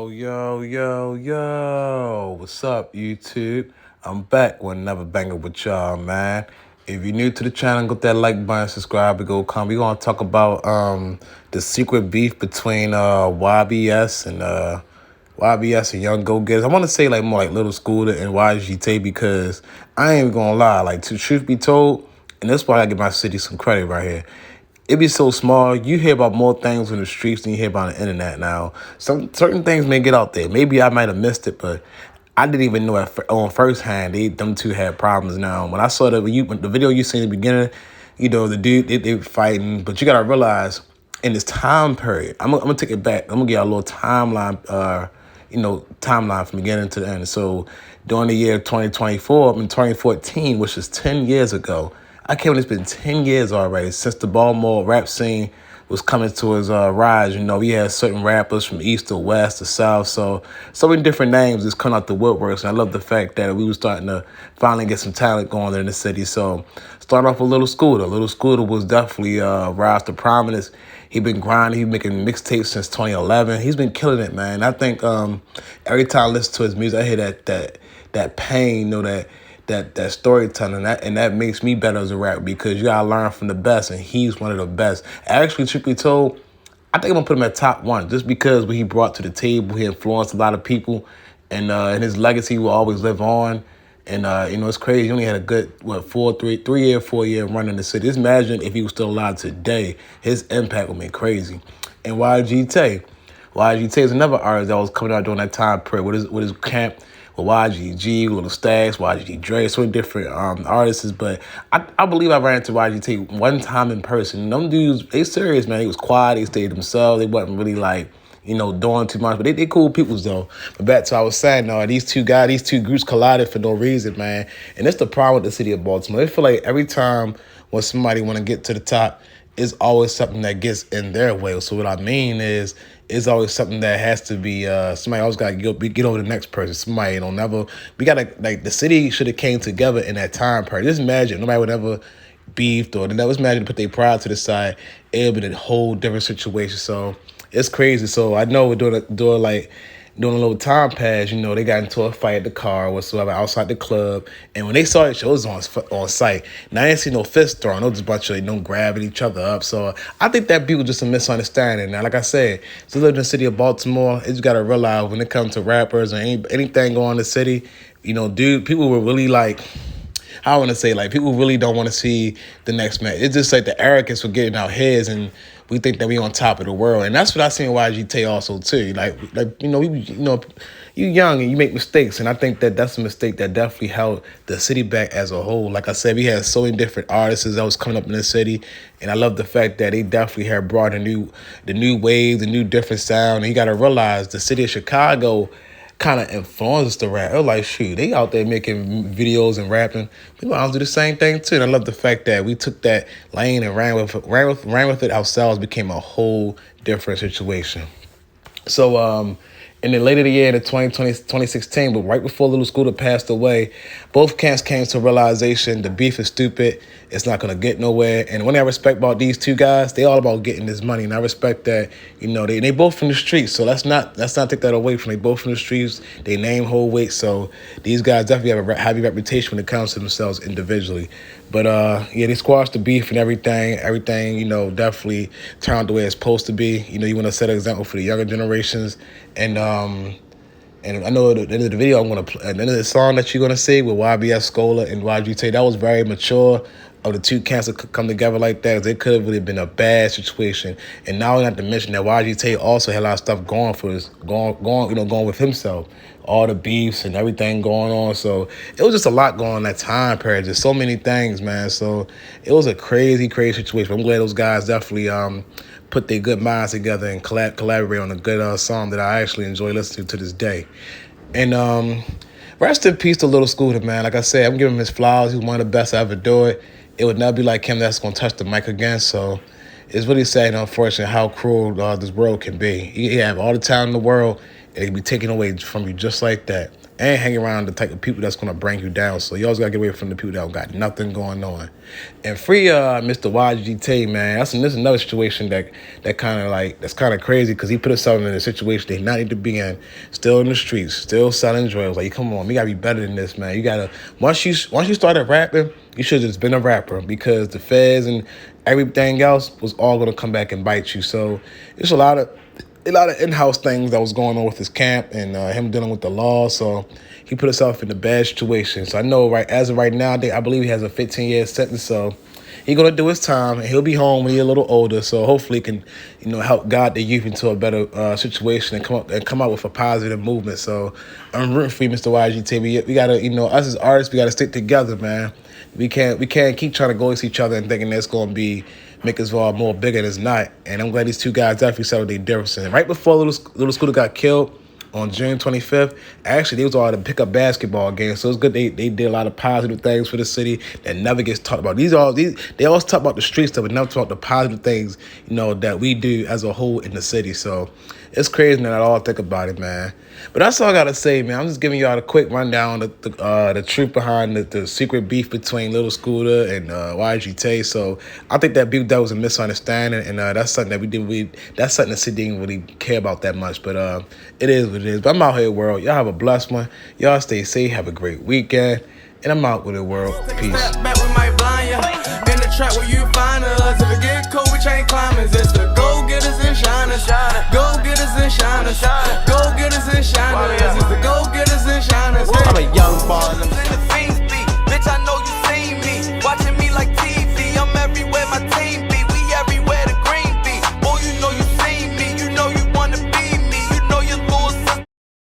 Yo. What's up, YouTube? I'm back with another banger with y'all, man. If you're new to the channel, go that like button, subscribe, and go comment. We're gonna talk about the secret beef between YBS and Young Go Getters. I want to say like more like Little Scooter and YGT because I ain't even gonna lie. Like, to truth be told, and that's why I give my city some credit right here. It be so small. You hear about more things in the streets than you hear about on the internet now. Some certain things may get out there. Maybe I might have missed it, but I didn't even know on first hand them two had problems. Now, when I saw the video you seen in the beginning, the dude they were fighting, but you gotta realize in this time period, I'm gonna take it back. I'm gonna give y'all a little timeline. Timeline from beginning to the end. So during the year 2024, 2014, which is 10 years ago. I can't believe it's been 10 years already since the Baltimore rap scene was coming to its rise. We had certain rappers from east to west to south. So many different names just coming out the woodworks. And I love the fact that we were starting to finally get some talent going there in the city. So start off with Little Scooter. Little Scooter was definitely rise to prominence. He been grinding. He been making mixtapes since 2011. He's been killing it, man. I think every time I listen to his music, I hear that pain, that storytelling, and that makes me better as a rapper because you gotta learn from the best, and he's one of the best. Actually, truth be told, I think I'm gonna put him at top one just because what he brought to the table, he influenced a lot of people, and his legacy will always live on. And it's crazy. He only had a good 4 year run in the city. Just imagine if he was still alive today, his impact would be crazy. And YGT is another artist that was coming out during that time period with his camp. With YGG, Little Stacks, YGG Dre, so many different artists. But I believe I ran into YGT one time in person. Them dudes, they serious, man. They was quiet. They stayed themselves. They wasn't really like, doing too much. But they cool peoples, though. But back to what I was saying, these two groups collided for no reason, man. And that's the problem with the city of Baltimore. They feel like every time when somebody want to get to the top, it's always something that gets in their way. So what I mean is, it's always something that has to be somebody else got to get over the next person. Somebody don't never. We gotta, like, the city should have came together in that time period. Just imagine nobody would ever beefed or never imagine to put their pride to the side. It would be a whole different situation. So it's crazy. So I know we're doing a little time pass, they got into a fight at the car or whatsoever outside the club. And when they saw it, it was on site. Now, I ain't see no fist thrown. It was just a bunch of grabbing each other up. So I think that beat was just a misunderstanding. Now, like I said, to live in the city of Baltimore, you got to realize when it comes to rappers or anything going on in the city, people were really like, I want to say, like, people really don't want to see the next man. It's just like the arrogance for getting out heads, and we think that we on top of the world. And that's what I seen YGT also too. You young and you make mistakes, and I think that that's a mistake that definitely held the city back as a whole. Like I said, we had so many different artists that was coming up in the city, and I love the fact that they definitely had brought the new wave, the new different sound. And you got to realize the city of Chicago kind of influenced the rap. It was like, shoot, they out there making videos and rapping. We want to do the same thing too. And I love the fact that we took that lane and ran with it ourselves. Became a whole different situation. So and then later the year in 2016, but right before Little Scooter passed away, both camps came to a realization the beef is stupid. It's not going to get nowhere. And one thing I respect about these two guys, they all about getting this money. And I respect that, they both from the streets. So let's not take that away from them. They both from the streets. They name hold weight. So these guys definitely have a heavy reputation when it comes to themselves individually. But they squashed the beef and everything. Everything, definitely turned out the way it's supposed to be. You want to set an example for the younger generations. And I know at the end of the video, I'm going to play, at the end of the song that you're going to see with YBS, SCOOTA, and YGT, that was very mature of the two camps to come together like that. It could have really been a bad situation. And now not to mention that YGT also had a lot of stuff going with himself. All the beefs and everything going on. So it was just a lot going on that time period. Just so many things, man. So it was a crazy, crazy situation. I'm glad those guys definitely put their good minds together and collaborate on a good song that I actually enjoy listening to this day. And rest in peace to Little Scooter, man. Like I said, I'm giving him his flowers. He's one of the best to ever do it. It would never be like him that's going to touch the mic again. So, it's really sad and unfortunate how cruel this world can be. You have all the talent in the world, and it can be taken away from you just like that. And hang around the type of people that's going to bring you down. So you always got to get away from the people that don't got nothing going on. And free Mr. YGG, man. This is another situation that's kind of crazy, because he put himself in a situation that he not need to be in. Still in the streets, still selling drugs. Like, come on, we got to be better than this, man. You got to, once you started rapping, you should have just been a rapper, because the feds and everything else was all going to come back and bite you. So it's a lot of in-house things that was going on with his camp and him dealing with the law. So he put himself in a bad situation. So I know as of right now, I believe he has a 15-year sentence. So he's going to do his time, and he'll be home when he's a little older. So hopefully he can, help guide the youth into a better situation and come out with a positive movement. So I'm rooting for you, Mr. YGT. We got to, us as artists, we got to stick together, man. We can't keep trying to go against each other and thinking that's going to make us all more bigger than it's not. And I'm glad these two guys definitely settled their differences. And right before Little SCOOTA got killed on June 25th, actually, they was all at a pickup basketball game. So it's good they did a lot of positive things for the city that never gets talked about. They always talk about the street stuff, but never talk about the positive things, that we do as a whole in the city. So it's crazy that I all think about it, man. But that's all I gotta say, man. I'm just giving y'all a quick rundown of the truth behind the secret beef between Little SCOOTA and yggtay. So I think that beef, that was a misunderstanding, and that's something that that's something the city didn't really care about that much. But it is what it is. But I'm out here, world. Y'all have a blessed one. Y'all stay safe. Have a great weekend. And I'm out with it, world. Peace. In the trap where you find us. If it get cold, we chain climbers. It's the go-getters and shiners. Go-getters and shiners. Go-getters and shiners.